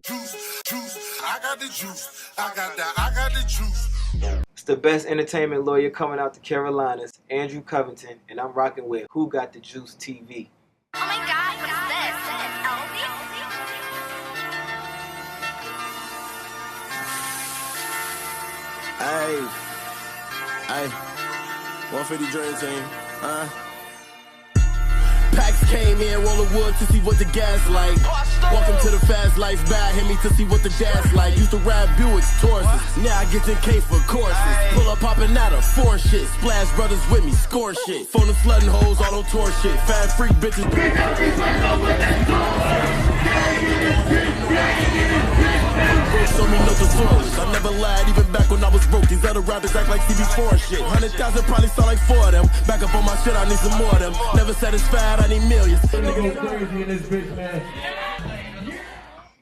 Juice, I got the juice. I got the juice. It's the best entertainment lawyer coming out the Carolinas, Andrew Covington, and I'm rocking with Who Got the Juice TV. Oh my god, what's this? Hey, 150 Dream Team, Packs came in, roll of wood to see what the gas like. Welcome to the fast life, bad hit me to see what the dash like. Used to ride Buicks, Tauruses, now I get in K for courses. Pull up popping out of foreign shit, Splash Brothers with me, score shit. Phone and flooding hoes, all on tour shit, fat freak bitches. Show me no tutorials. I never lied, even back when I was broke. These other rappers act like CB4 and shit. 100,000 probably sound like 4 of them. Back up on my shit, I need some more of them. Never satisfied, I need millions. Nigga crazy in this bitch, man.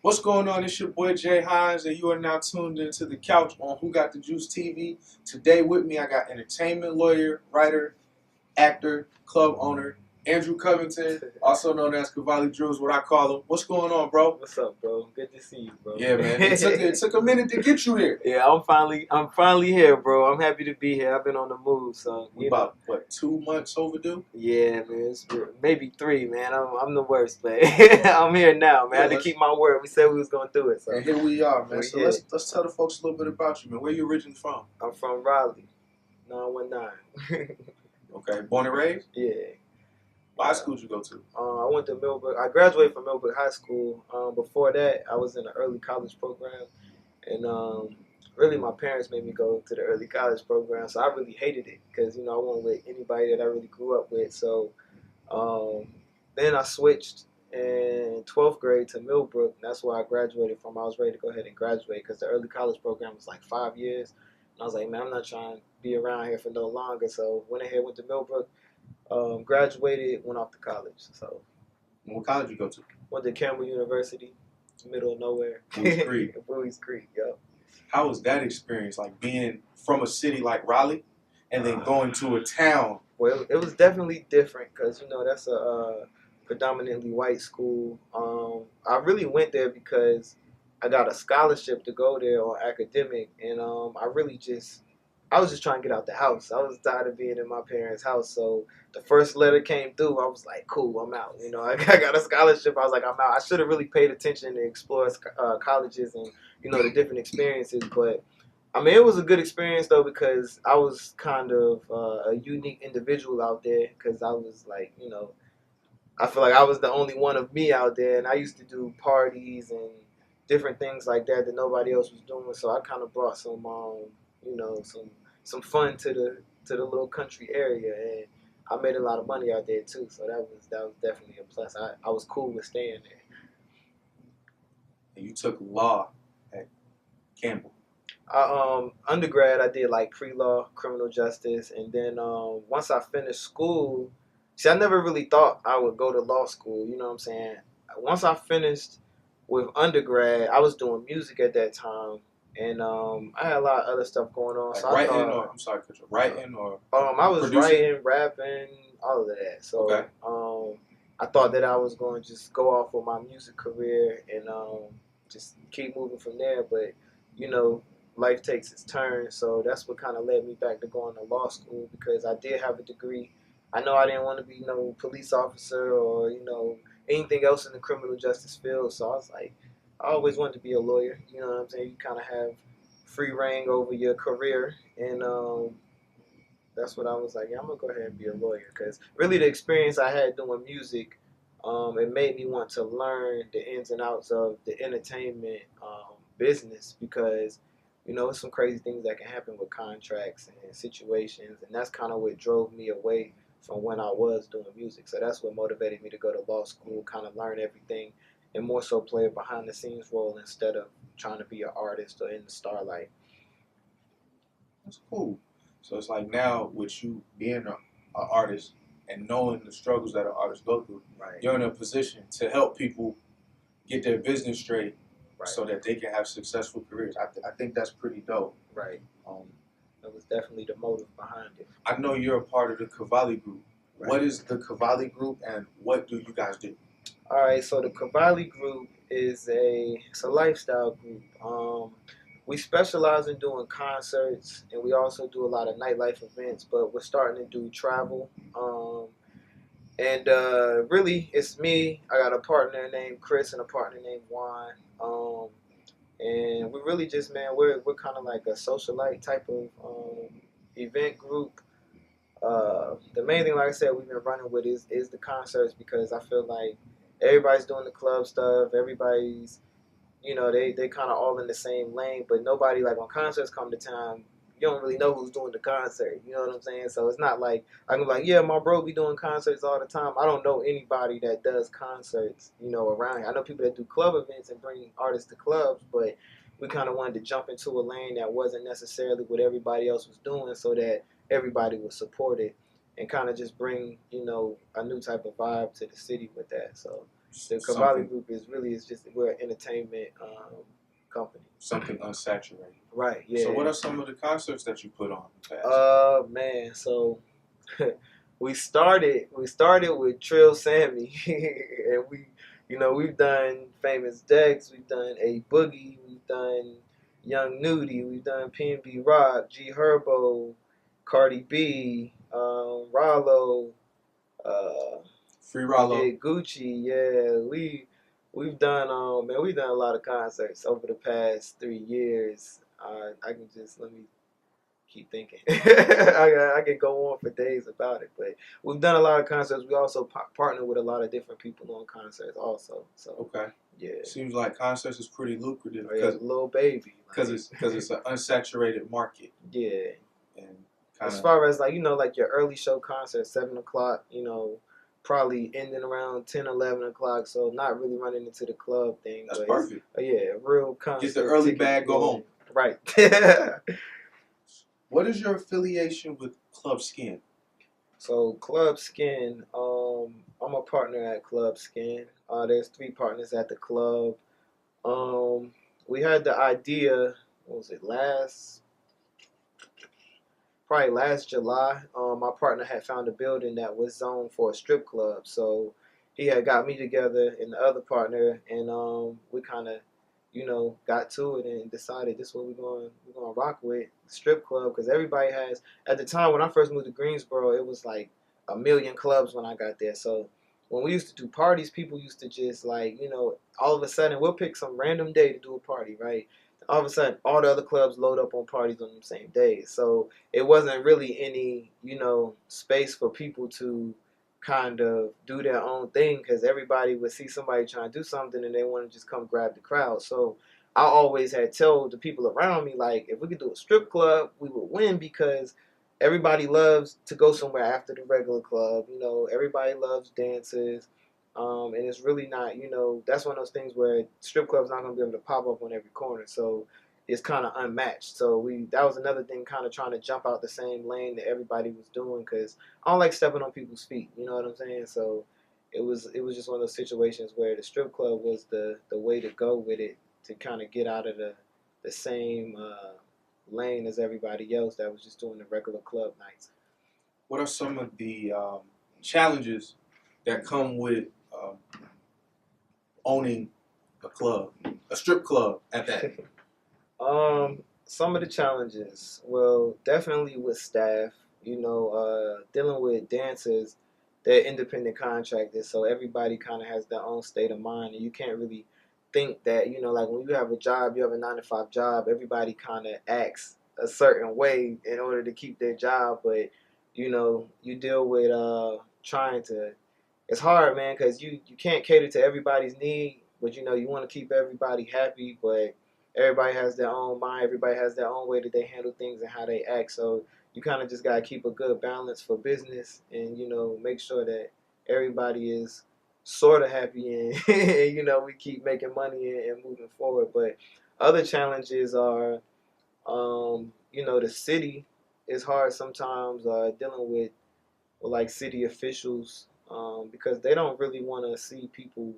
What's going on? It's your boy Jay Hines, and you are now tuned into the couch on Who Got the Juice TV. Today with me, I got entertainment lawyer, writer, actor, club owner, Andrew Covington, also known as Cavali Group, what I call him. What's going on, bro? What's up, bro? Good to see you, bro. Yeah, man. It took a minute to get you here. Yeah, I'm finally here, bro. I'm happy to be here. I've been on the move, so We about, what, 2 months overdue? Yeah, man. It's maybe 3, man. I'm the worst, but I'm here now, man. I had to keep my word. We said we was gonna do it, so. And here we are, man. So here. let's tell the folks a little bit about you, man. Where you originally from? I'm from Raleigh, 919. Okay, born and raised? Yeah. What high school did you go to? I went to Millbrook. I graduated from Millbrook High School. Before that, I was in the early college program, and really my parents made me go to the early college program, so I really hated it because I wasn't with anybody that I really grew up with. So then I switched in 12th grade to Millbrook, and that's where I graduated from. I was ready to go ahead and graduate because the early college program was like 5 years, and I was like, man, I'm not trying to be around here for no longer. So went ahead, went to Millbrook. Graduated, went off to college. So, What college did you go to? went to Campbell University, middle of nowhere. Bowie's Creek. Bowie's Creek, yo. How was that experience, like being from a city like Raleigh and then going to a town? Well, it was definitely different because that's a predominantly white school. I really went there because I got a scholarship to go there on academic, and I was just trying to get out the house. I was tired of being in my parents' house. So the first letter came through. I was like, cool, I'm out. I got a scholarship. I was like, I'm out. I should have really paid attention to explore colleges and, the different experiences. But, it was a good experience, though, because I was kind of a unique individual out there because I was like, I feel like I was the only one of me out there. And I used to do parties and different things like that nobody else was doing. So I kind of brought some some fun to the little country area, and I made a lot of money out there too. So that was definitely a plus. I was cool with staying there. And you took law at Campbell. Undergrad, I did like pre-law, criminal justice, and then once I finished school, I never really thought I would go to law school. You know what I'm saying? Once I finished with undergrad, I was doing music at that time. And I had a lot of other stuff going on. Like so writing I thought, or, I'm sorry, writing or I was producing? writing, rapping, all of that. So Okay. I thought that I was going to just go off with my music career and just keep moving from there. But, life takes its turn. So that's what kind of led me back to going to law school because I did have a degree. I know I didn't want to be no police officer or, anything else in the criminal justice field. So I was like, I always wanted to be a lawyer. You know what I'm saying? You kind of have free reign over your career. And that's what I was like, yeah, I'm going to go ahead and be a lawyer. Because really the experience I had doing music, it made me want to learn the ins and outs of the entertainment business because, it's some crazy things that can happen with contracts and situations. And that's kind of what drove me away from when I was doing music. So that's what motivated me to go to law school, kind of learn everything, and more so play a behind-the-scenes role instead of trying to be an artist or in the starlight. That's cool. So it's like now with you being an artist and knowing the struggles that an artist go through, Right. you're in a position to help people get their business straight Right. so that they can have successful careers. I think that's pretty dope. Right. That was definitely the motive behind it. I know you're a part of the Cavali Group. Right. What is the Cavali Group and what do you guys do? All right, so the Cavali Group is it's a lifestyle group. We specialize in doing concerts, and we also do a lot of nightlife events. But we're starting to do travel. And really, it's me. I got a partner named Chris and a partner named Juan. And we really just, man, we're kind of like a socialite type of event group. The main thing, like I said, we've been running with is the concerts because I feel like everybody's doing the club stuff. Everybody's, they kind of all in the same lane, but nobody, like when concerts come to town, you don't really know who's doing the concert. You know what I'm saying? So it's not like I can be like, yeah, my bro be doing concerts all the time. I don't know anybody that does concerts, around here. I know people that do club events and bring artists to clubs, but we kind of wanted to jump into a lane that wasn't necessarily what everybody else was doing, so that everybody would support it and kind of just bring, a new type of vibe to the city with that. So the Cavali Group is just we're an entertainment company. Something unsaturated. Right. Yeah. So what are some of the concerts that you put on in the past? Man. So we started with Trill Sammy, and we've done Famous Dex, we've done A Boogie, we've done Young Nudie, we've done PNB Rock, G Herbo, Cardi B, Rollo, Free Rollo, yeah, Gucci. Yeah, we've done we've done a lot of concerts over the past 3 years. I can just let me keep thinking. I can go on for days about it, but we've done a lot of concerts. We also partner with a lot of different people on concerts also. So okay, yeah, seems like concerts is pretty lucrative because Lil Baby, because it's an unsaturated market. Yeah, and as far as like like your early show concert, 7 o'clock, probably ending around 10, 11 o'clock, so not really running into the club thing. That's perfect. Yeah, real concert. Get the early bag, go home. Right. What is your affiliation with Club Skin? So Club Skin, I'm a partner at Club Skin. There's 3 partners at the club. We had the idea, what was it, probably last July. My partner had found a building that was zoned for a strip club, so he had got me together and the other partner, and we kind of, got to it and decided this is what we're gonna rock with, strip club, because everybody has. At the time when I first moved to Greensboro, it was like a million clubs when I got there. So when we used to do parties, people used to just like, all of a sudden we'll pick some random day to do a party, right? All of a sudden, all the other clubs load up on parties on the same days. So it wasn't really any, space for people to kind of do their own thing, because everybody would see somebody trying to do something and they want to just come grab the crowd. So I always had told the people around me, like, if we could do a strip club, we would win, because everybody loves to go somewhere after the regular club. Everybody loves dances. And it's really not, that's one of those things where strip club's not going to be able to pop up on every corner. So it's kind of unmatched. So that was another thing, kind of trying to jump out the same lane that everybody was doing, because I don't like stepping on people's feet. You know what I'm saying? So it was just one of those situations where the strip club was the way to go with it, to kind of get out of the same lane as everybody else that was just doing the regular club nights. What are some of the challenges that come with owning a club, a strip club at that? Some of the challenges, well, definitely with staff, dealing with dancers, they're independent contractors, so everybody kind of has their own state of mind, and you can't really think that, like when you have a job, you have a 9-to-5 job, everybody kind of acts a certain way in order to keep their job, but, you deal with trying to, it's hard, man, because you can't cater to everybody's need, but, you want to keep everybody happy, but everybody has their own mind. Everybody has their own way that they handle things and how they act. So you kind of just got to keep a good balance for business and, make sure that everybody is sort of happy and, we keep making money and moving forward. But other challenges are, the city is hard sometimes dealing with like city officials because they don't really want to see people,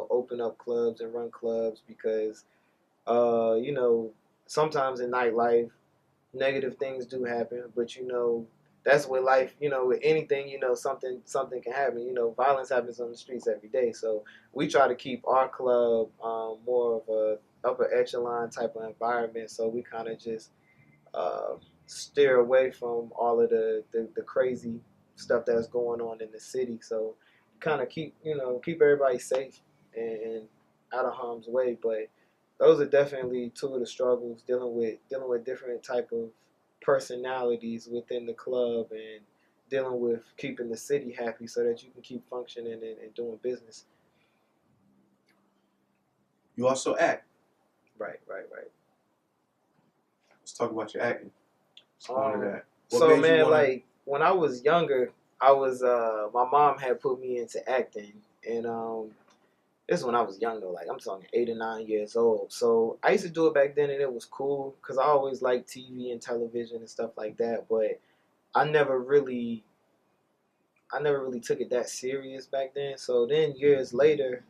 open up clubs and run clubs because sometimes in nightlife, negative things do happen, but that's what life, with anything, something can happen. Violence happens on the streets every day. So we try to keep our club more of a upper echelon type of environment. So we kind of just uh, steer away from all of the crazy stuff that's going on in the city. So kind of keep everybody safe and out of harm's way. But those are definitely two of the struggles, dealing with different type of personalities within the club, and dealing with keeping the city happy so that you can keep functioning and doing business. You also act. Right. Let's talk about your acting. Let's go into that. What So made you man, wanna- like when I was younger, I was my mom had put me into acting, and this is when I was younger, like I'm talking 8 or 9 years old. So I used to do it back then, and it was cool because I always liked TV and television and stuff like that. But I never really, I never really took it that serious back then. So then years later,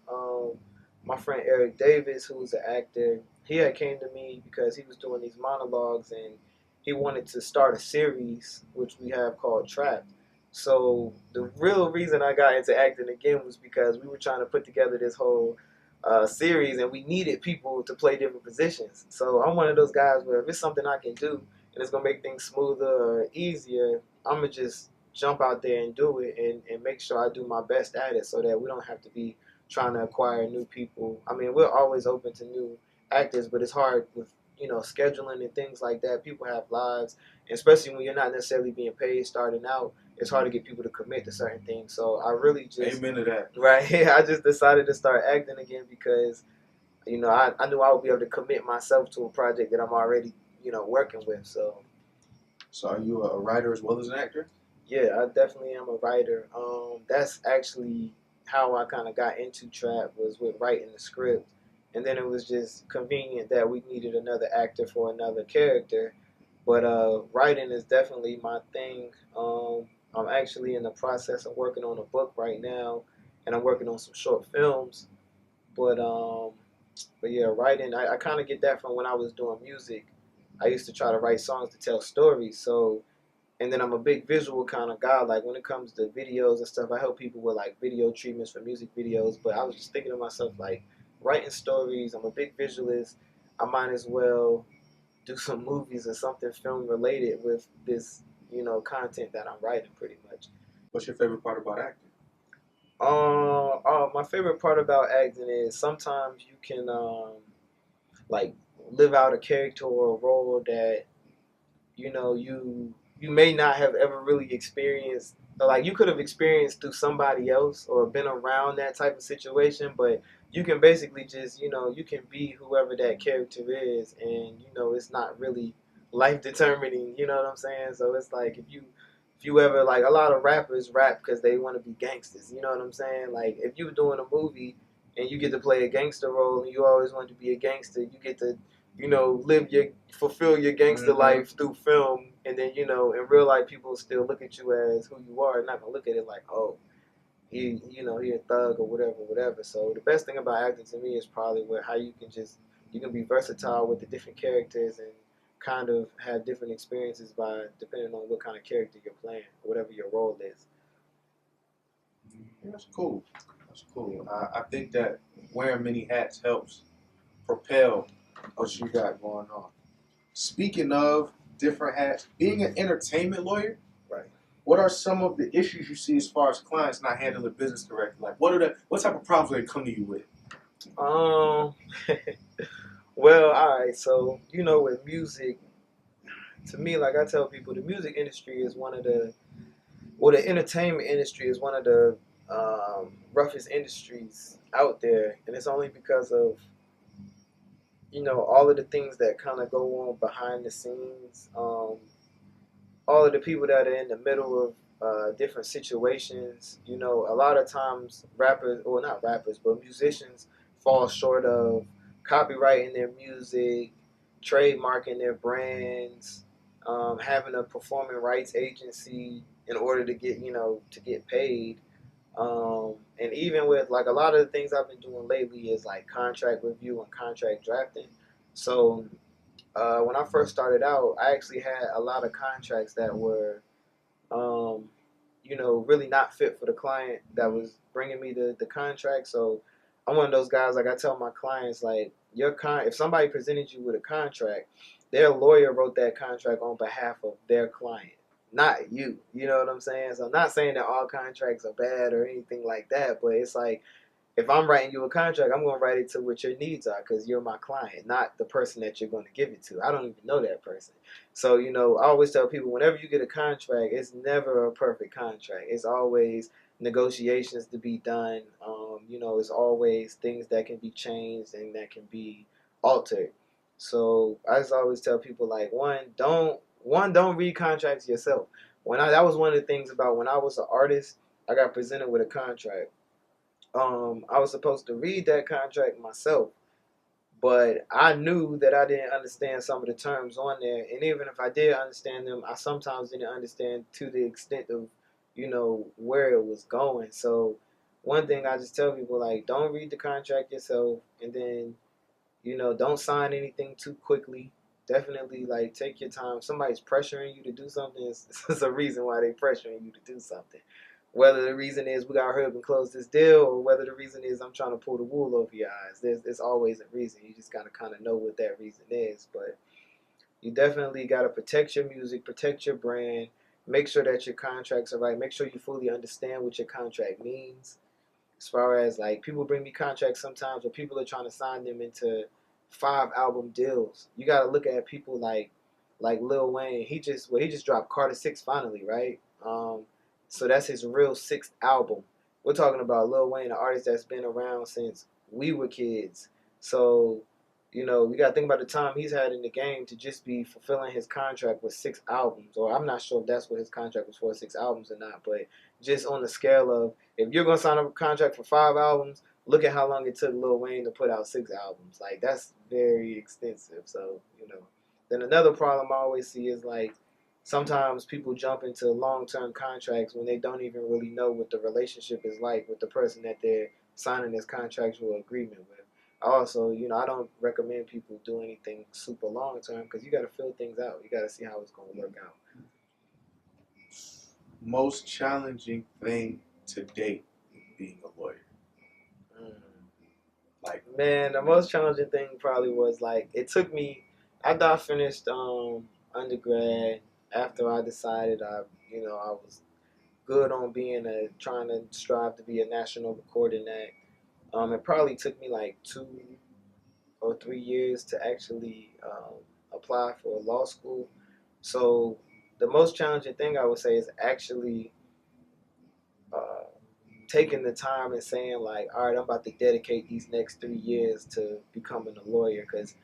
my friend Eric Davis, who was an actor, he had came to me because he was doing these monologues, and he wanted to start a series which we have called Trapped. So the real reason I got into acting again was because we were trying to put together this whole series, and we needed people to play different positions. So I'm one of those guys where if it's something I can do and it's gonna make things smoother or easier, I'm gonna just jump out there and do it, and make sure I do my best at it so that we don't have to be trying to acquire new people. I mean, we're always open to new actors, but it's hard with scheduling and things like that. People have lives, and especially when you're not necessarily being paid starting out. It's hard to get people to commit to certain things. So I really just Amen to that. right. I just decided to start acting again because I knew I would be able to commit myself to a project that I'm already working with. So are you a writer as well as an actor? yeah, I definitely am a writer. That's actually how I kind of got into trap, was with writing the script, and then it was just convenient that we needed another actor for another character. But writing is definitely my thing. I'm actually in the process of working on a book right now, and I'm working on some short films. But yeah, writing, I kind of get that from when I was doing music. I used to try to write songs to tell stories. So and then I'm a big visual kind of guy. Like when it comes to videos and stuff, I help people with like video treatments for music videos. But I was just thinking to myself, like, writing stories, I'm a big visualist. I might as well do some movies or something film related with this, content that I'm writing pretty much. What's your favorite part about acting? My favorite part about acting is sometimes you can like live out a character or a role that you may not have ever really experienced, like you could have experienced through somebody else or been around that type of situation, but you can basically just you can be whoever that character is, and it's not really life determining, you know what I'm saying? So it's like if you ever, like, a lot of rappers rap because they want to be gangsters, you know what I'm saying? Like if you're doing a movie and you get to play a gangster role and you always want to be a gangster, you get to fulfill your gangster life through film, and then in real life people still look at you as who you are, not gonna look at it like, oh, he a thug or whatever. So the best thing about acting to me is probably how you can be versatile with the different characters and kind of have different experiences by depending on what kind of character you're playing, whatever your role is. Yeah, that's cool. That's cool. I think that wearing many hats helps propel what you got going on. Speaking of different hats, being an entertainment lawyer, Right. what are some of the issues you see as far as clients not handling business correctly? Like, what type of problems do they come to you with? Well, all right. So with music, to me, like I tell people, the music industry is the entertainment industry is one of the roughest industries out there, and it's only because of all of the things that kind of go on behind the scenes. All of the people that are in the middle of different situations. A lot of times rappers, or not rappers, but musicians fall short of copywriting their music, trademarking their brands, having a performing rights agency in order to get paid. And even with, like, a lot of the things I've been doing lately is like contract review and contract drafting. So when I first started out, I actually had a lot of contracts that were really not fit for the client that was bringing me the contract. So I'm one of those guys, like I tell my clients, like, if somebody presented you with a contract, their lawyer wrote that contract on behalf of their client, not you. You know what I'm saying? So I'm not saying that all contracts are bad or anything like that, but it's like, if I'm writing you a contract, I'm going to write it to what your needs are because you're my client, not the person that you're going to give it to. I don't even know that person. So, I always tell people, whenever you get a contract, it's never a perfect contract. It's always negotiations to be done. It's always things that can be changed and that can be altered. So I just always tell people, like, don't read contracts yourself. That was one of the things about when I was an artist, I got presented with a contract. I was supposed to read that contract myself, but I knew that I didn't understand some of the terms on there, and even if I did understand them, I sometimes didn't understand to the extent of, where it was going. So one thing I just tell people, like, don't read the contract yourself, and then, don't sign anything too quickly. Definitely, like, take your time. If somebody's pressuring you to do something, it's a reason why they're pressuring you to do something. Whether the reason is we got to hurry up and close this deal, or whether the reason is I'm trying to pull the wool over your eyes. There's always a reason. You just got to kind of know what that reason is. But you definitely got to protect your music, protect your brand, make sure that your contracts are right, make sure you fully understand what your contract means. As far as, like, people bring me contracts sometimes where people are trying to sign them into 5 album deals. You got to look at people like Lil Wayne. He just dropped Carter 6 finally, right? So that's his real 6th album. We're talking about Lil Wayne, an artist that's been around since we were kids. So, we got to think about the time he's had in the game to just be fulfilling his contract with 6 albums. Or I'm not sure if that's what his contract was for, 6 albums or not. But just on the scale of, if you're going to sign up a contract for 5 albums, look at how long it took Lil Wayne to put out 6 albums. Like, that's very extensive. So, Then another problem I always see is, like, sometimes people jump into long-term contracts when they don't even really know what the relationship is like with the person that they're signing this contractual agreement with. Also, I don't recommend people do anything super long-term because you got to fill things out. You got to see how it's going to work out. Most challenging thing to date being a lawyer? Man, the most challenging thing probably was, like, it took me, after I finished undergrad, after I decided I was good on trying to strive to be a national recording act. It probably took me like 2 or 3 years to actually apply for law school. So the most challenging thing I would say is actually taking the time and saying, like, all right, I'm about to dedicate these next 3 years to becoming a lawyer, because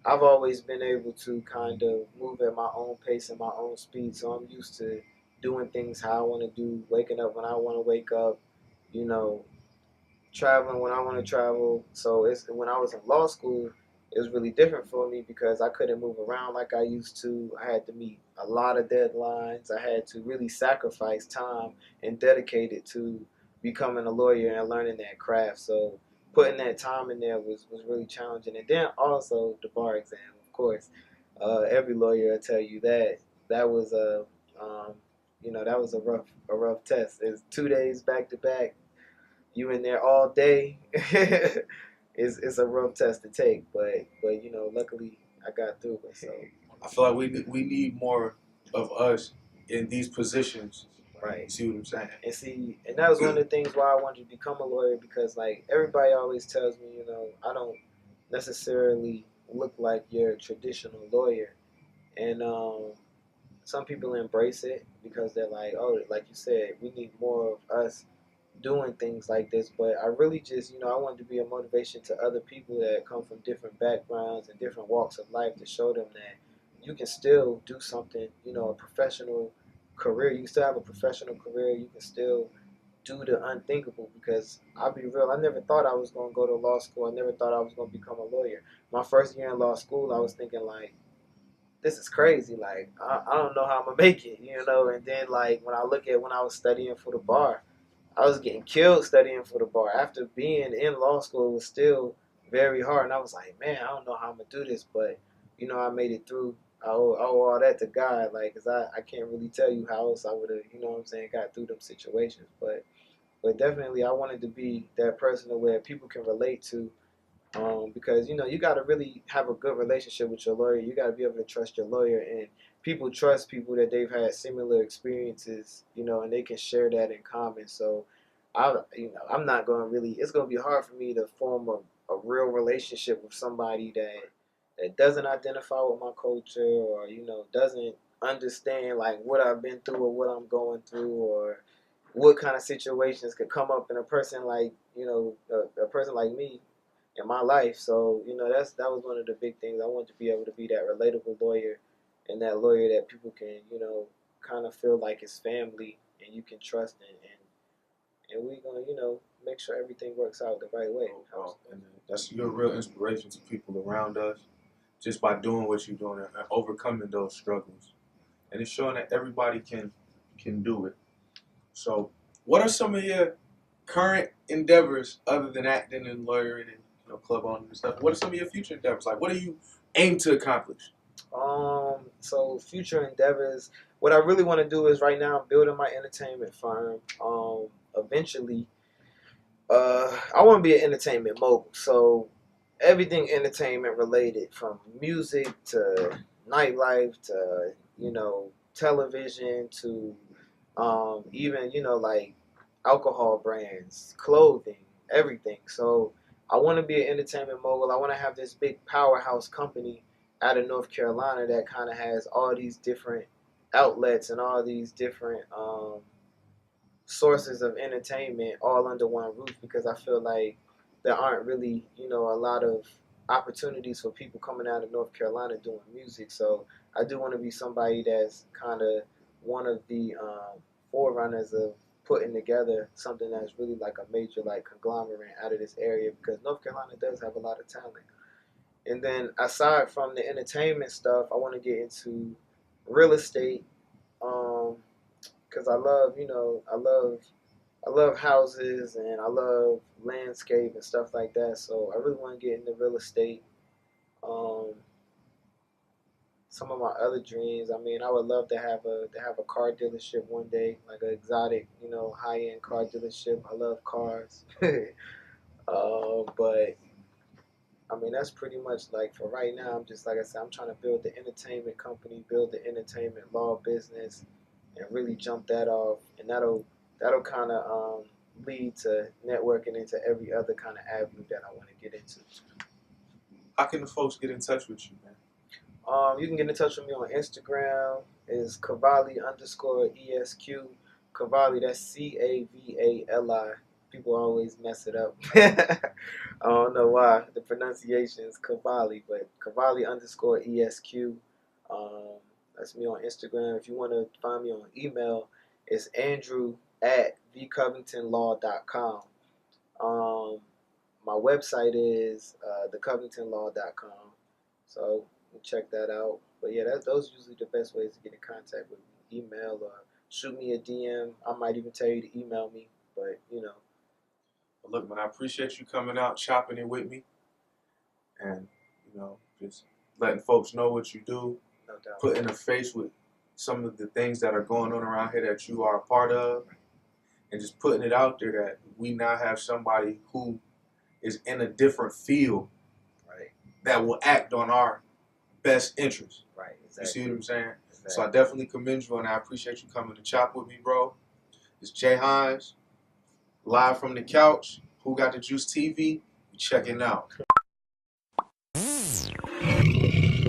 I've always been able to kind of move at my own pace and my own speed. So I'm used to doing things how I want to do, waking up when I want to wake up, traveling when I want to travel. So when I was in law school, it was really different for me because I couldn't move around like I used to. I had to meet a lot of deadlines. I had to really sacrifice time and dedicate it to becoming a lawyer and learning that craft. So putting that time in there was really challenging. And then also the bar exam, of course. Every lawyer will tell you that was that was a rough test. It's 2 days back to back. You in there all day. It's a rough test to take, but luckily I got through it. So I feel like we need more of us in these positions. right. See what I'm saying? And that was one of the things why I wanted to become a lawyer, because, like, everybody always tells me, I don't necessarily look like your traditional lawyer, and some people embrace it because they're like, oh, like you said, we need more of us doing things like this. But I really just, I wanted to be a motivation to other people that come from different backgrounds and different walks of life, to show them that you can still do something, a professional career. You can still have a professional career. You can still do the unthinkable, because I'll be real, I never thought I was going to go to law school. I never thought I was going to become a lawyer. My first year in law school, I was thinking, like, this is crazy. Like, I don't know how I'm going to make it, And then, like, when I look at when I was studying for the bar, I was getting killed studying for the bar. After being in law school, it was still very hard. And I was like, man, I don't know how I'm going to do this. But, I made it through. I owe all that to God, like, 'cause I can't really tell you how else I would have, you know what I'm saying, got through them situations. But definitely, I wanted to be that person to where people can relate to, because you got to really have a good relationship with your lawyer. You got to be able to trust your lawyer, and people trust people that they've had similar experiences, and they can share that in common. So, I'm not going to really. It's going to be hard for me to form a real relationship with somebody that doesn't identify with my culture, or doesn't understand like what I've been through or what I'm going through, or what kind of situations could come up in a person like a person like me in my life. So that was one of the big things. I wanted to be able to be that relatable lawyer, and that lawyer that people can kind of feel like it's family and you can trust, and we're gonna make sure everything works out the right way. And you're a real inspiration to people around us, just by doing what you're doing and overcoming those struggles, and it's showing that everybody can do it. So, what are some of your current endeavors other than acting and lawyering and club owning and stuff? What are some of your future endeavors? Like, what do you aim to accomplish? So future endeavors. What I really want to do is right now I'm building my entertainment firm. Eventually, I want to be an entertainment mogul. So everything entertainment related, from music to nightlife to television to even like alcohol brands, clothing, everything. So I want to be an entertainment mogul. I want to have this big powerhouse company out of North Carolina that kind of has all these different outlets and all these different sources of entertainment all under one roof, because I feel like there aren't really a lot of opportunities for people coming out of North Carolina doing music. So I do want to be somebody that's kind of one of the forerunners of putting together something that's really like a major like conglomerate out of this area, because North Carolina does have a lot of talent. And then aside from the entertainment stuff, I want to get into real estate, because I love houses and I love landscape and stuff like that. So I really want to get into real estate. Um, some of my other dreams, I mean, I would love to have a car dealership one day, like an exotic, high end car dealership. I love cars, but I mean that's pretty much like for right now. I'm just like I said, I'm trying to build the entertainment company, build the entertainment law business, and really jump that off, and that'll kind of lead to networking into every other kind of avenue that I want to get into. How can the folks get in touch with you, man? You can get in touch with me on Instagram. Is Cavali_ESQ. Cavali, that's Cavali. People always mess it up. I don't know why. The pronunciation is Cavali, but Cavali_ESQ. That's me on Instagram. If you want to find me on email, it's andrew@thecovingtonlaw.com. My website is thecovingtonlaw.com. So check that out. But yeah, those are usually the best ways to get in contact with me. Email or shoot me a DM. I might even tell you to email me. But Look, man, I appreciate you coming out, chopping it with me, and just letting folks know what you do, no doubt. putting a face with some of the things that are going on around here that you are a part of, and just putting it out there that we now have somebody who is in a different field, Right. that will act on our best interest. Right. Exactly. You see what I'm saying? Exactly. So I definitely commend you, and I appreciate you coming to chop with me, bro. It's Jay Hines, live from the couch. Who Got the Juice TV? We checking out.